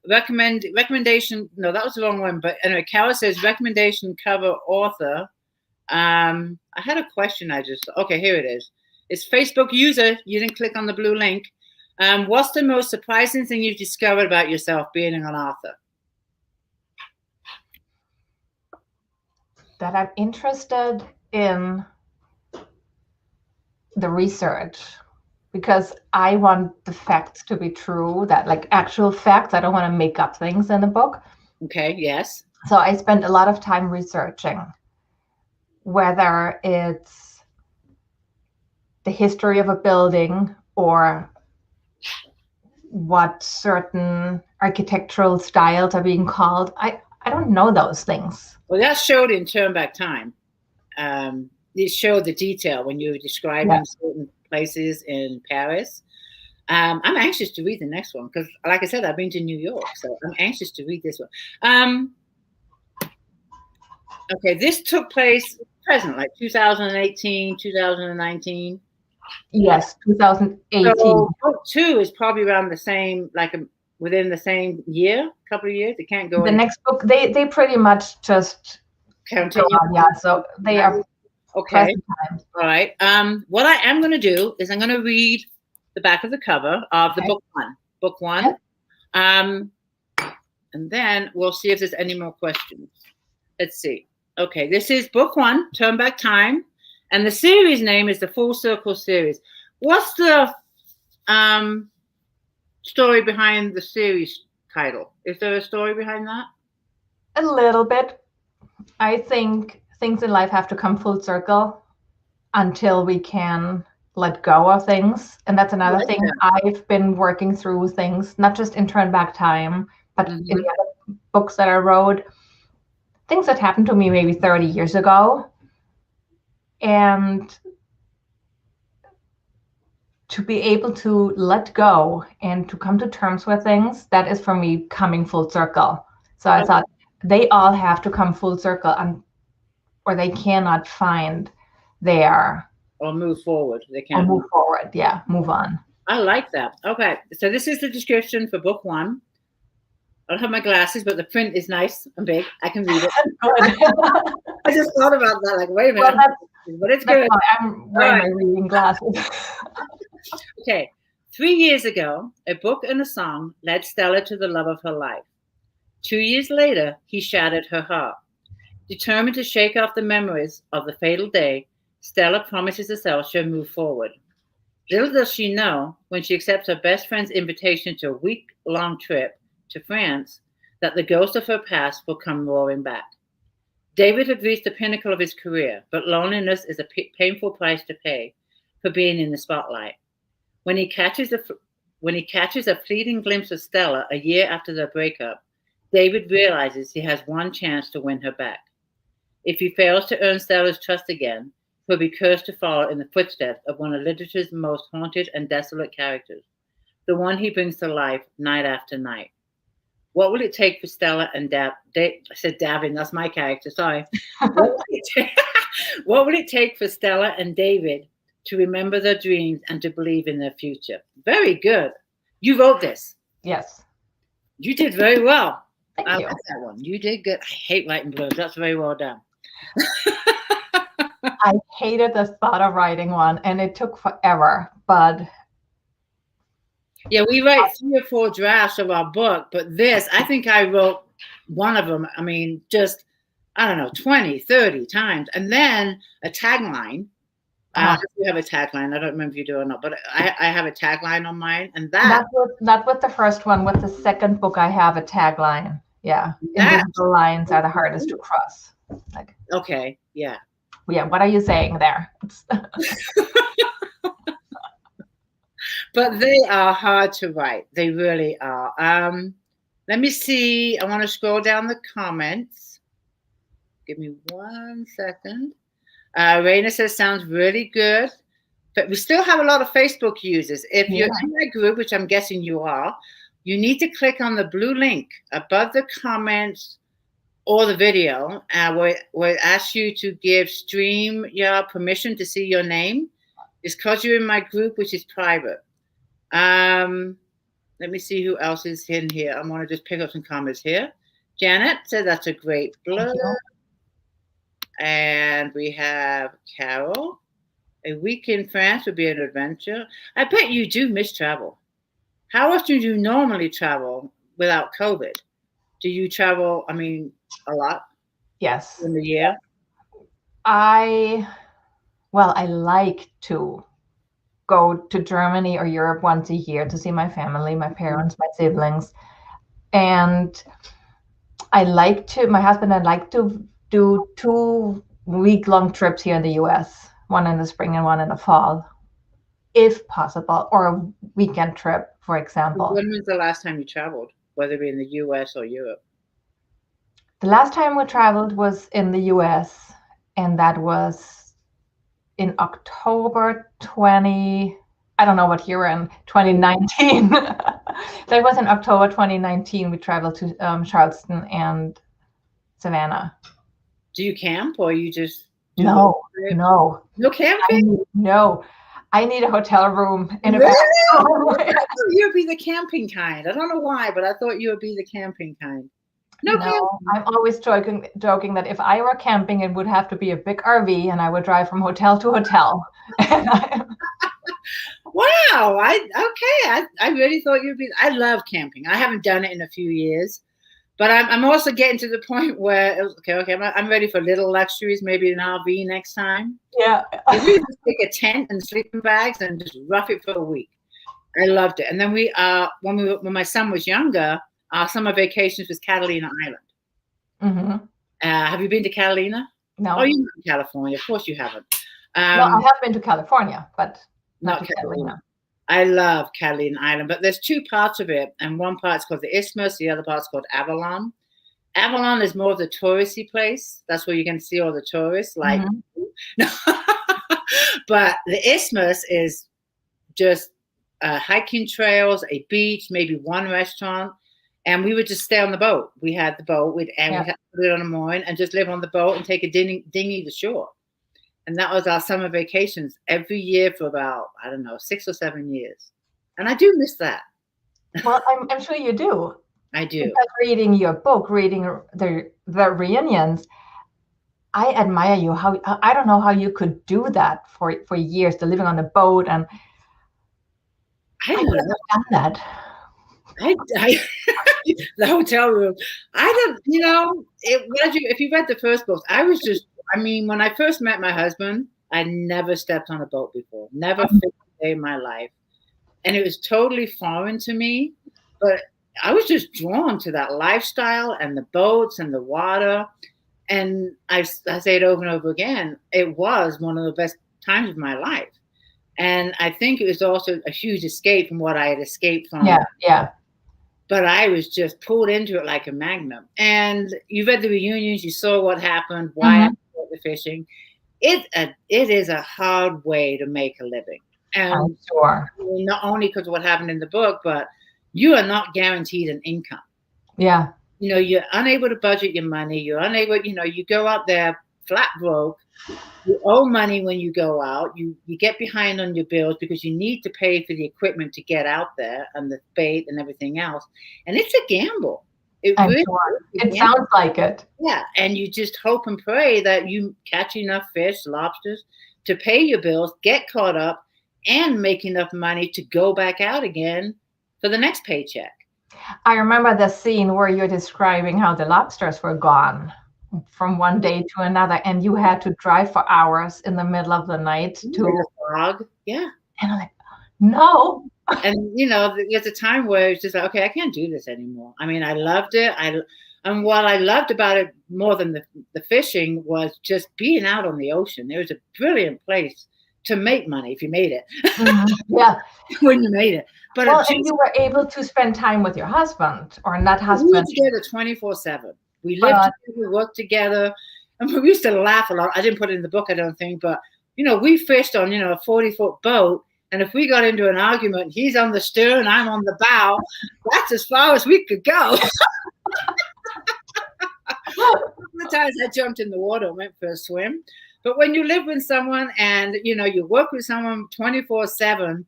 recommendation. No, that was the wrong one. But anyway, Carol says recommendation cover author. I had a question. Okay, here it is. It's Facebook user. You didn't click on the blue link. What's the most surprising thing you've discovered about yourself being an author? That I'm interested in the research, because I want the facts to be true, that like actual facts. I don't want to make up things in a book. Okay, yes. So I spend a lot of time researching, whether it's the history of a building or what certain architectural styles are being called. I don't know those things. Well, that showed in Turnback Time. It showed the detail when you were describing certain places in Paris. I'm anxious to read the next one because, like I said, I've been to New York, so I'm anxious to read this one. Okay, this took place present, like 2018, 2019. Yes, 2018. So book 2 is probably around the same, within the same year, couple of years. It can't go. The next book, they pretty much just continue. Yeah, so they are okay. All right. What I am going to do is I'm going to read the back of the cover of the book one. Book one. Yep. And then we'll see if there's any more questions. Let's see. Okay, this is book 1, Turnback Time, and the series name is the Full Circle series. What's the story behind the series title? Is there a story behind that? A little bit. I think things in life have to come full circle until we can let go of things. And that's another thing. I've been working through things, not just in Turnback Time, but in the other books that I wrote. Things that happened to me maybe 30 years ago. And to be able to let go and to come to terms with things, that is for me coming full circle. So I thought they all have to come full circle, or they cannot find their... Or move forward. They can't move forward. Yeah, move on. I like that. Okay, so this is the description for book 1. I don't have my glasses, but the print is nice and big. I can read it. I just thought about that, like, wait a minute. Well, but it's good. I'm wearing my reading glasses. Okay. 3 years ago, a book and a song led Stella to the love of her life. 2 years later, he shattered her heart. Determined to shake off the memories of the fatal day, Stella promises herself she'll move forward. Little does she know, when she accepts her best friend's invitation to a week-long trip to France, that the ghost of her past will come roaring back. David had reached the pinnacle of his career, but loneliness is a painful price to pay. for being in the spotlight. When he catches a fleeting glimpse of Stella a year after their breakup, David realizes he has one chance to win her back. If he fails to earn Stella's trust again, he'll be cursed to follow in the footsteps of one of literature's most haunted and desolate characters, the one he brings to life night after night. What will it take for Stella and I said Davin, that's my character, sorry. What will it take for Stella and David to remember their dreams and to believe in their future? Very good. You wrote this. Yes. You did very well. Thank you. Like that one. You did good. I hate writing blurbs. That's very well done. I hated the thought of writing one, and it took forever, but yeah, we write 3 or 4 drafts of our book, but this, I think I wrote one of them. I mean, just, I don't know, 20, 30 times. And then a tagline. You have a tagline. I don't remember if you do or not, but I have a tagline on mine. And not with the first one. With the second book, I have a tagline. Yeah. Invisible lines are the hardest to cross. Like, okay. Yeah. Yeah. What are you saying there? But they are hard to write. They really are. Let me see. I want to scroll down the comments. Give me 1 second. Raina says, sounds really good. But we still have a lot of Facebook users. If you're in that group, which I'm guessing you are, you need to click on the blue link above the comments or the video where it asks you to give StreamYard permission to see your name. It's because you're in my group, which is private. Let me see who else is in here. I want to just pick up some comments here. Janet said that's a great blurb. And we have Carol. A week in France would be an adventure. I bet you do miss travel. How often do you normally travel without COVID? Do you travel, I mean, a lot? Yes. In the year? I like to go to Germany or Europe once a year to see my family, my parents, my siblings. And my husband and I like to do 2-week-long trips here in the US, one in the spring and one in the fall, if possible, or a weekend trip, for example. When was the last time you traveled, whether it be in the US or Europe? The last time we traveled was in the US, and that was in October 20, I don't know what year we're in, 2019. That was in October 2019. We traveled to Charleston and Savannah. Do you camp or you just No camping? No. I need a hotel room in a really? I thought you would be the camping kind. I don't know why, but I thought you would be the camping kind. No, I'm always joking that if I were camping, it would have to be a big RV, and I would drive from hotel to hotel. Wow. I really thought you'd be. I love camping. I haven't done it in a few years, but I'm also getting to the point where I'm ready for little luxuries, maybe an RV next time. Yeah. We just take a tent and sleeping bags and just rough it for a week. I loved it. And then when my son was younger, our summer vacations was Catalina Island. Mm-hmm. Have you been to Catalina? No. Oh, you're in California. Of course you haven't. No, I have been to California, but not to Catalina. I love Catalina Island, but there's 2 parts of it, and one part's called the Isthmus, the other part's called Avalon. Avalon is more of the touristy place. That's where you can see all the tourists. Like, but the Isthmus is just hiking trails, a beach, maybe one restaurant, and we would just stay on the boat. We had the boat, we had to put it on a mooring and just live on the boat and take a dinghy to shore. And that was our summer vacations every year for about, I don't know, 6 or 7 years. And I do miss that. Well, I'm sure you do. I do. Because reading your book, reading the reunions, I admire you. How I don't know how you could do that for years, to living on the boat, and I could have done that. The hotel room. I don't, if you read the first book, when I first met my husband, I never stepped on a boat before, never fixed a day in my life. And it was totally foreign to me, but I was just drawn to that lifestyle and the boats and the water. And I say it over and over again, it was one of the best times of my life. And I think it was also a huge escape from what I had escaped from. Yeah. But I was just pulled into it like a magnet. And you read the reunions, you saw what happened, why I started the fishing. It is a hard way to make a living. And I'm sure. Not only because of what happened in the book, but you are not guaranteed an income. Yeah. You're unable to budget your money. You're unable, you go out there flat broke. You owe money when you go out. You get behind on your bills because you need to pay for the equipment to get out there and the bait and everything else. And it's a gamble. I'm sure. It sounds like it. Yeah. And you just hope and pray that you catch enough fish, lobsters to pay your bills, get caught up, and make enough money to go back out again for the next paycheck. I remember the scene where you're describing how the lobsters were gone from one day to another, and you had to drive for hours in the middle of the night to the fog. Yeah. And I'm like, no. And there's a time where it's just like, okay, I can't do this anymore. I mean, I loved it. And what I loved about it more than the fishing was just being out on the ocean. It was a brilliant place to make money if you made it. Yeah. When you made it. But and you were able to spend time with your husband, or not husband. We were together 24/7. We lived together, we worked together, and we used to laugh a lot. I didn't put it in the book, I don't think, but we fished on a 40-foot boat, and if we got into an argument, he's on the stern, I'm on the bow. That's as far as we could go. The times I jumped in the water and went for a swim. But when you live with someone and you work with someone 24/7,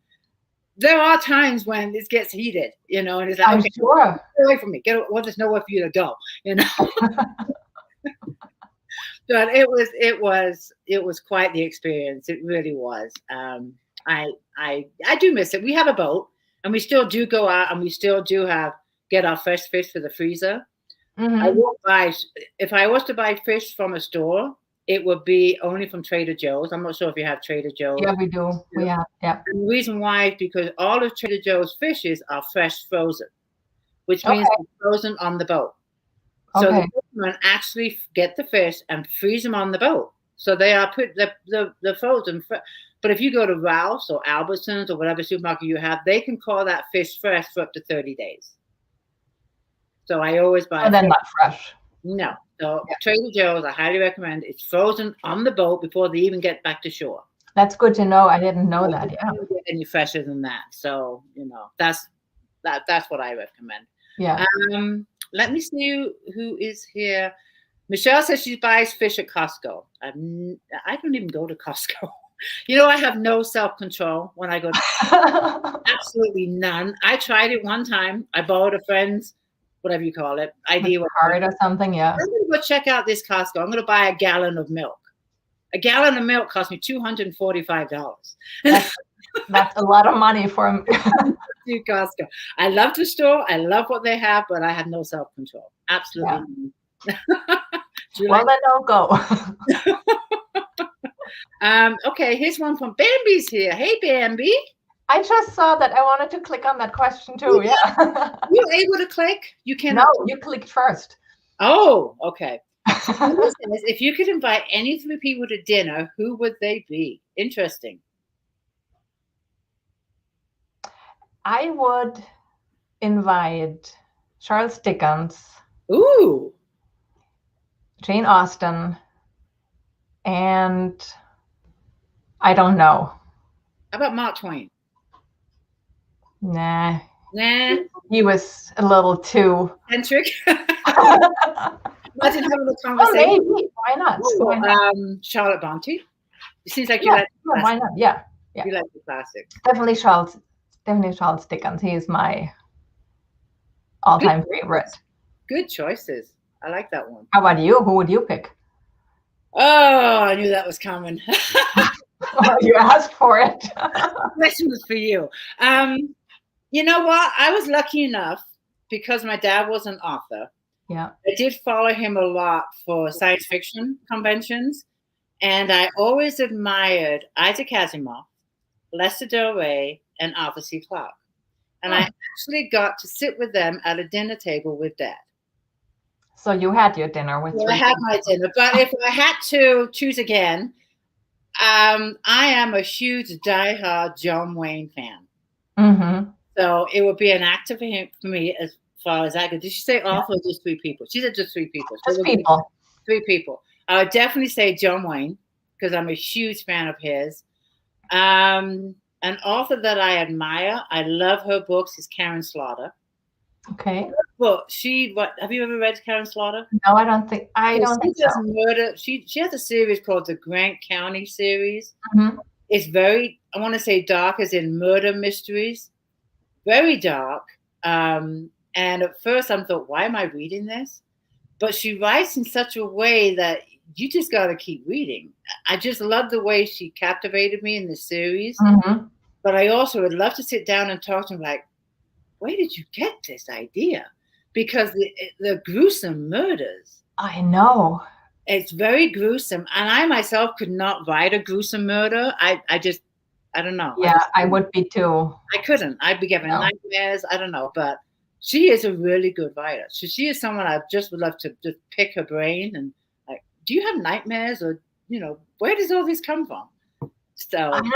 there are times when it gets heated, and it's like, okay, sure. Get away from me. Well, there's nowhere for you to go, But it was quite the experience. It really was. I do miss it. We have a boat, and we still do go out, and we still do get our fresh fish for the freezer. I won't buy. If I was to buy fish from a store, it would be only from Trader Joe's. I'm not sure if you have Trader Joe's. Yeah, we do. We have, yeah. And the reason why is because all of Trader Joe's fishes are fresh frozen, which means they're frozen on the boat. So the fishermen actually get the fish and freeze them on the boat. So they are they're frozen. But if you go to Ralph's or Albertsons or whatever supermarket you have, they can call that fish fresh for up to 30 days. So I always buy. And then not fresh. No. So Trader Joe's, I highly recommend. It's frozen on the boat before they even get back to shore. That's good to know. I didn't know that. Yeah. Don't get any fresher than that. So that's what I recommend. Yeah. Let me see who is here. Michelle says she buys fish at Costco. I don't even go to Costco. I have no self-control when I go to absolutely none. I tried it one time. I borrowed a friend's, whatever you call it, ID card or something. Yeah. I'm going to go check out this Costco. I'm going to buy a gallon of milk. A gallon of milk cost me $245. That's a lot of money for Costco. I love the store. I love what they have, but I have no self-control. Absolutely. Yeah. Then don't go. Okay, here's one from Bambi's here. Hey, Bambi. I just saw that. I wanted to click on that question too. Yeah. You able to click? You can. No, you clicked first. Oh, okay. If you could invite any 3 people to dinner, who would they be? Interesting. I would invite Charles Dickens. Ooh. Jane Austen. And I don't know. How about Mark Twain? Nah. He was a little too eccentric. Imagine having a conversation. Oh, maybe. Why not? Why not? Charlotte Bronte. It seems like you like the classic. Why not? Yeah. You like the classic. Definitely Charles Dickens. He is my all-time favorite. Good choices. I like that one. How about you? Who would you pick? Oh, I knew that was coming. You asked for it. The question was for you. You know what? I was lucky enough because my dad was an author. Yeah. I did follow him a lot for science fiction conventions. And I always admired Isaac Asimov, Lester Del Rey, and Arthur C. Clarke. And I actually got to sit with them at a dinner table with Dad. So you had your dinner with I had my dinner. But if I had to choose again, I am a huge diehard John Wayne fan. Mm-hmm. So it would be an actor for me as far as I could. Did she say Yeah. author or just three people? She said just three people. So Just people. three people. I would definitely say John Wayne because I'm a huge fan of his. An author that I admire, I love her books, is Karen Slaughter. Okay. Well, have you ever read Karen Slaughter? No, I don't think so. Murder. She has a series called the Grant County series. Mm-hmm. It's very, I want to say dark as in murder mysteries. Very dark. And at first I thought, why am I reading this? But she writes in such a way that you just got to keep reading. I just love the way she captivated me in the series. Mm-hmm. But I also would love to sit down and talk to him like, where did you get this idea? Because the gruesome murders. I know. It's very gruesome. And I myself could not write a gruesome murder. I don't know. Yeah, I would be too. I couldn't. I'd be given nightmares. I don't know. But she is a really good writer. So she is someone I just would love to just pick her brain and like, do you have nightmares? Or, where does all this come from? So I know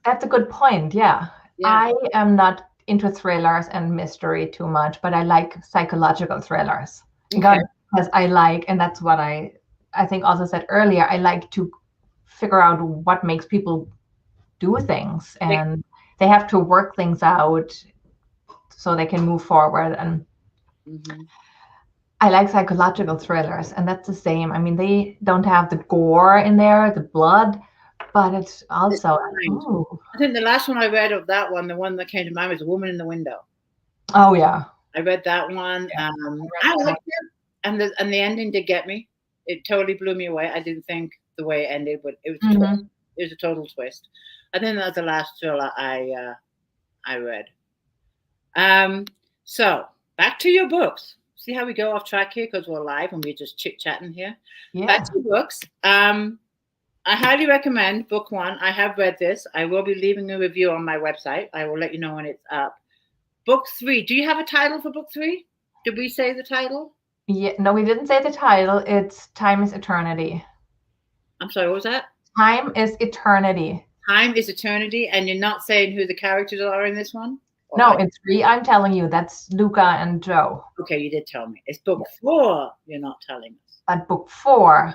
that's a good point. Yeah. I am not into thrillers and mystery too much, but I like psychological thrillers. Okay. Because I like, and that's what I think also said earlier, I like to figure out what makes people do things, and they have to work things out so they can move forward. And I like psychological thrillers, and that's the same. I mean, they don't have the gore in there, the blood, but it's also. I think the last one I read of that one, the one that came to mind was A Woman in the Window. Oh yeah, I read that one. Yeah, I liked it, and the ending did get me. It totally blew me away. I didn't think the way it ended, but it was it was a total twist. I think that was the last thriller I read. So back to your books. See how we go off track here because we're live and we're just chit chatting here. Yeah. Back to your books. I highly recommend book one. I have read this. I will be leaving a review on my website. I will let you know when it's up. Book three. Do you have a title for book three? Did we say the title? Yeah. No, we didn't say the title. It's Time is Eternity. I'm sorry, what was that? Time is Eternity. Time is Eternity, and you're not saying who the characters are in this one? No, it's three. I'm telling you, that's Luca and Joe. Okay, you did tell me. It's book four. You're not telling us. But book four,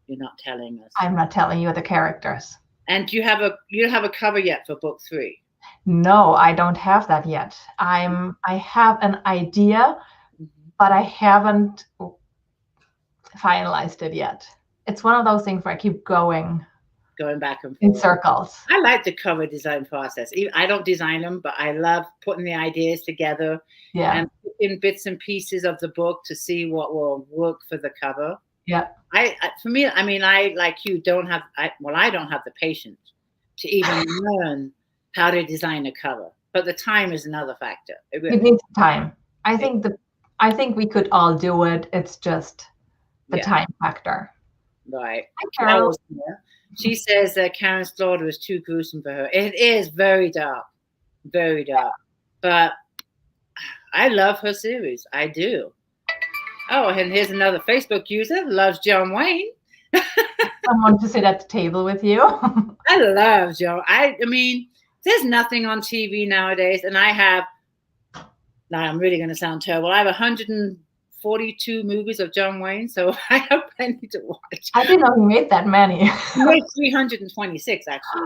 you're not telling us. I'm not telling you the characters. And you don't have a cover yet for book three? No, I don't have that yet. I have an idea, but I haven't finalized it yet. It's one of those things where I keep going back and forth in circles. I like the cover design process. I don't design them, but I love putting the ideas together and putting bits and pieces of the book to see what will work for the cover. Yeah. For me, I mean, I like you don't have. I don't have the patience to even learn how to design a cover. But the time is another factor. It needs time. I think we could all do it. It's just the time factor. Right. Carol, she says that Karen Slaughter is too gruesome for her. It is very dark, very dark. But I love her series. I do. Oh, and here's another Facebook user, loves John Wayne. Someone to sit at the table with you. I love John. I mean, there's nothing on TV nowadays, and I have, now I'm really going to sound terrible, I have 142 movies of John Wayne, so I have plenty to watch. I didn't know he made that many. He made 326, actually.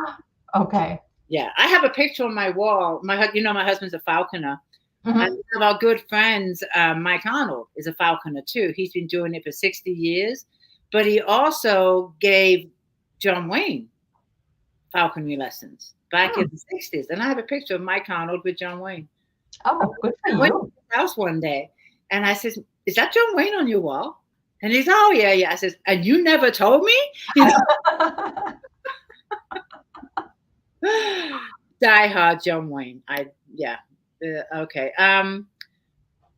Okay. Yeah, I have a picture on my wall. My husband's a falconer. And one of our good friends, Mike Arnold, is a falconer too. He's been doing it for 60 years, but he also gave John Wayne falconry lessons back in the 60s. And I have a picture of Mike Arnold with John Wayne. Oh, good for you. I went to his house one day, and I said, "Is that John Wayne on your wall?" And he's, "Oh yeah, yeah." I said, "And you never told me?" Die hard John Wayne. Okay.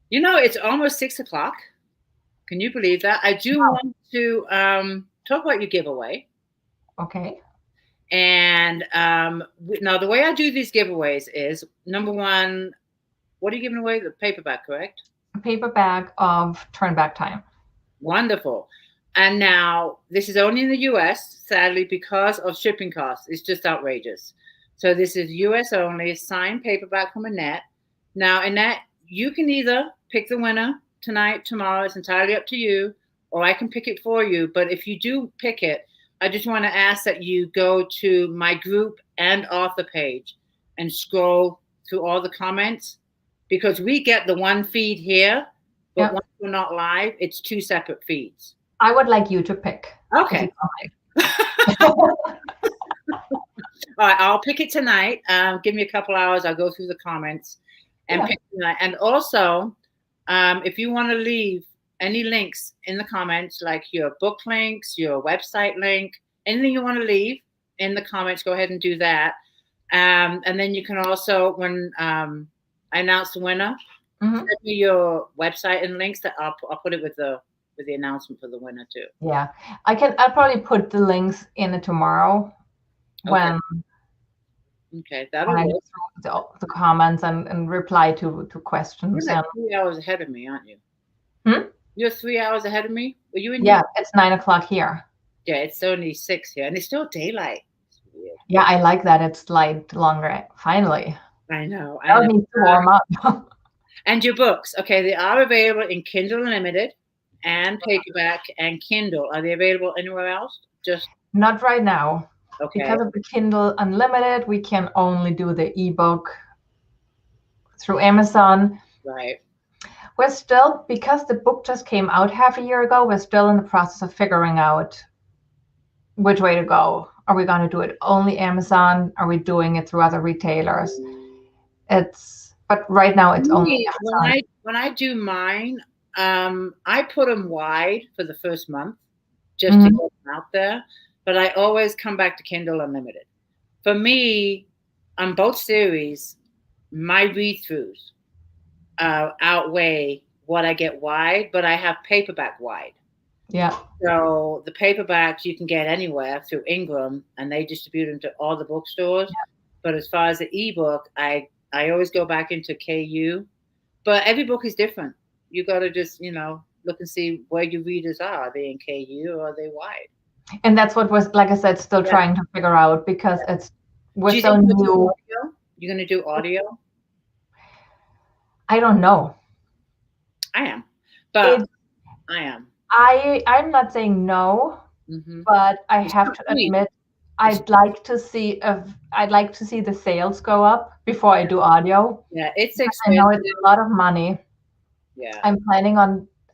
It's almost 6:00. Can you believe that? I do want to talk about your giveaway. Okay. And now the way I do these giveaways is, number one, what are you giving away? The paperback, correct? A paperback of Turnback Time. Wonderful. And now this is only in the US, sadly, because of shipping costs. It's just outrageous. So this is US only, signed paperback from Annette. Now, Annette, you can either pick the winner tonight, tomorrow. It's entirely up to you, or I can pick it for you. But if you do pick it, I just want to ask that you go to my group and author page and scroll through all the comments, because we get the one feed here, but once we're not live, it's two separate feeds. I would like you to pick. Okay. All right, I'll pick it tonight. Give me a couple hours. I'll go through the comments and pick tonight. And also, if you want to leave any links in the comments, like your book links, your website link, anything you want to leave in the comments, go ahead and do that. And then you can also, when I announce the winner, send me your website and links. That I'll put it with the announcement for the winner too. Yeah, I'll probably put the links in it tomorrow when that'll I go through the comments and reply to questions. You're like 3 hours ahead of me, aren't you? You're 3 hours ahead of me. Were you in? Yeah, it's 9 o'clock here. Yeah, it's only 6 here, and it's still daylight. It's weird. Yeah, I like that it's light longer. Finally, I know. I don't need to warm up. And your books, okay, they are available in Kindle Unlimited and paperback and Kindle. Are they available anywhere else? Just not right now. Okay. Because of the Kindle Unlimited, we can only do the ebook through Amazon. Right. We're still, because the book just came out half a year ago, we're still in the process of figuring out which way to go. Are we going to do it only Amazon? Are we doing it through other retailers? But right now it's only Amazon. When I do mine, I put them wide for the first month just to get them out there. But I always come back to Kindle Unlimited. For me, on both series, my read-throughs outweigh what I get wide, but I have paperback wide. Yeah. So the paperbacks you can get anywhere through Ingram, and they distribute them to all the bookstores. Yeah. But as far as the ebook, I always go back into KU. But every book is different. You got to just, look and see where your readers are. Are they in KU or are they wide? And that's what was, like I said, still trying to figure out, because we're so new. You're going to do audio? I don't know. I am. But I am. I'm not saying no, but I have to admit, I'd like to see the sales go up before I do audio. Yeah, it's expensive. I know it's a lot of money. Yeah.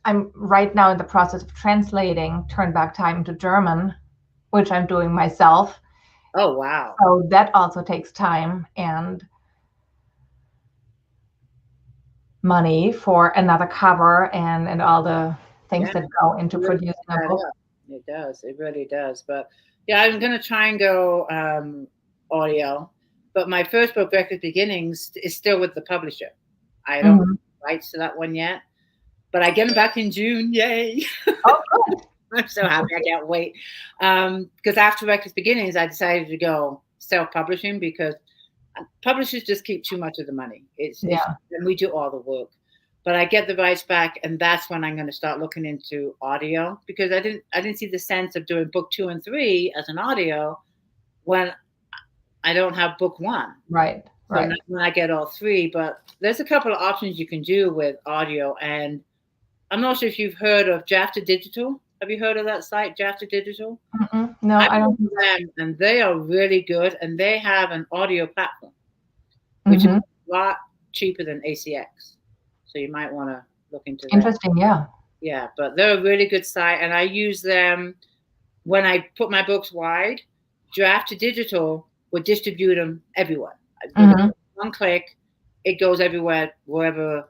I'm right now in the process of translating Turnback time into German, which I'm doing myself. Oh, wow. So that also takes time and money for another cover and all the things that go into producing a book. It does. It really does. But yeah, I'm going to try and go audio. But my first book, Reckless Beginnings, is still with the publisher. I don't have rights to that one yet. But I get them back in June. Yay. Oh, good. I'm so happy. I can't wait. Because after Reckless Beginnings, I decided to go self-publishing, because publishers just keep too much of the money. And we do all the work. But I get the rights back, and that's when I'm going to start looking into audio, because I didn't see the sense of doing book 2 and 3 as an audio when I don't have book 1. Right. So when I get all 3, but there's a couple of options you can do with audio, and I'm not sure if you've heard of Drafted Digital. Have you heard of that site, Drafted Digital? No, I don't. And they are really good, and they have an audio platform, which is a lot cheaper than ACX. So you might want to look into that. Interesting, yeah. Yeah, but they're a really good site, and I use them when I put my books wide. Drafted Digital would distribute them everywhere. One click, it goes everywhere, wherever,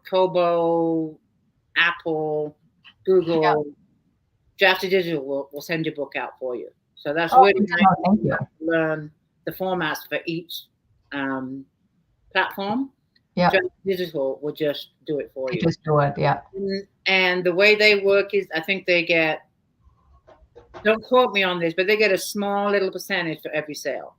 Kobo, Apple, Google. Yeah. Drafted Digital will send your book out for you. So that's really nice to learn the formats for each platform. Yeah. Digital will just do it for you. Just do it, yeah. And the way they work is, I think they get, don't quote me on this, but they get a small little percentage for every sale.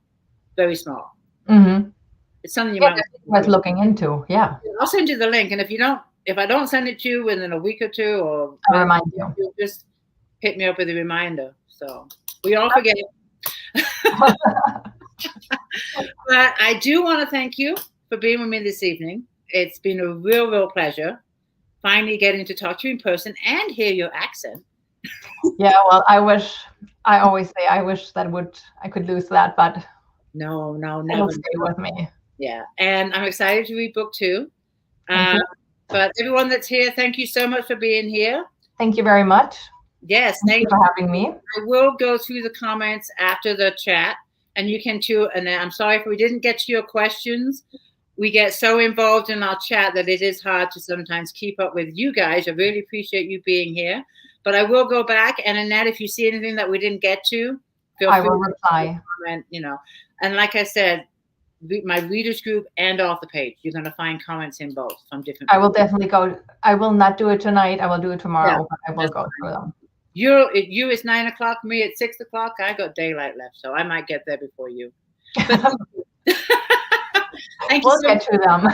Very small. It's something you might worth looking into. Yeah. I'll send you the link, and if I don't send it to you within a week or two, or I'll remind you. Just hit me up with a reminder. So we all forget. But I do want to thank you for being with me this evening. It's been a real pleasure finally getting to talk to you in person and hear your accent. Yeah, well, I always say I wish I could lose that, but No, it'll never. stay with me. Yeah, and I'm excited to read book 2. Thank you. But everyone that's here, thank you so much for being here. Thank you very much. Yes, thank you for having me. I will go through the comments after the chat, and you can too. And I'm sorry if we didn't get to your questions. We get so involved in our chat that it is hard to sometimes keep up with you guys. I really appreciate you being here. But I will go back, and Annette, if you see anything that we didn't get to, feel free I will reply. Comment, and like I said, my readers group and off the page, you're going to find comments in both from different people. I will definitely go. I will not do it tonight. I will do it tomorrow, but I will go through them. You it's 9 o'clock, me at 6 o'clock. I got daylight left, so I might get there before you. But thank you we'll get to them.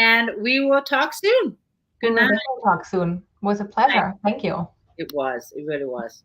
And we will talk soon. Good night. We'll talk soon. It was a pleasure. Thank you. It was. It really was.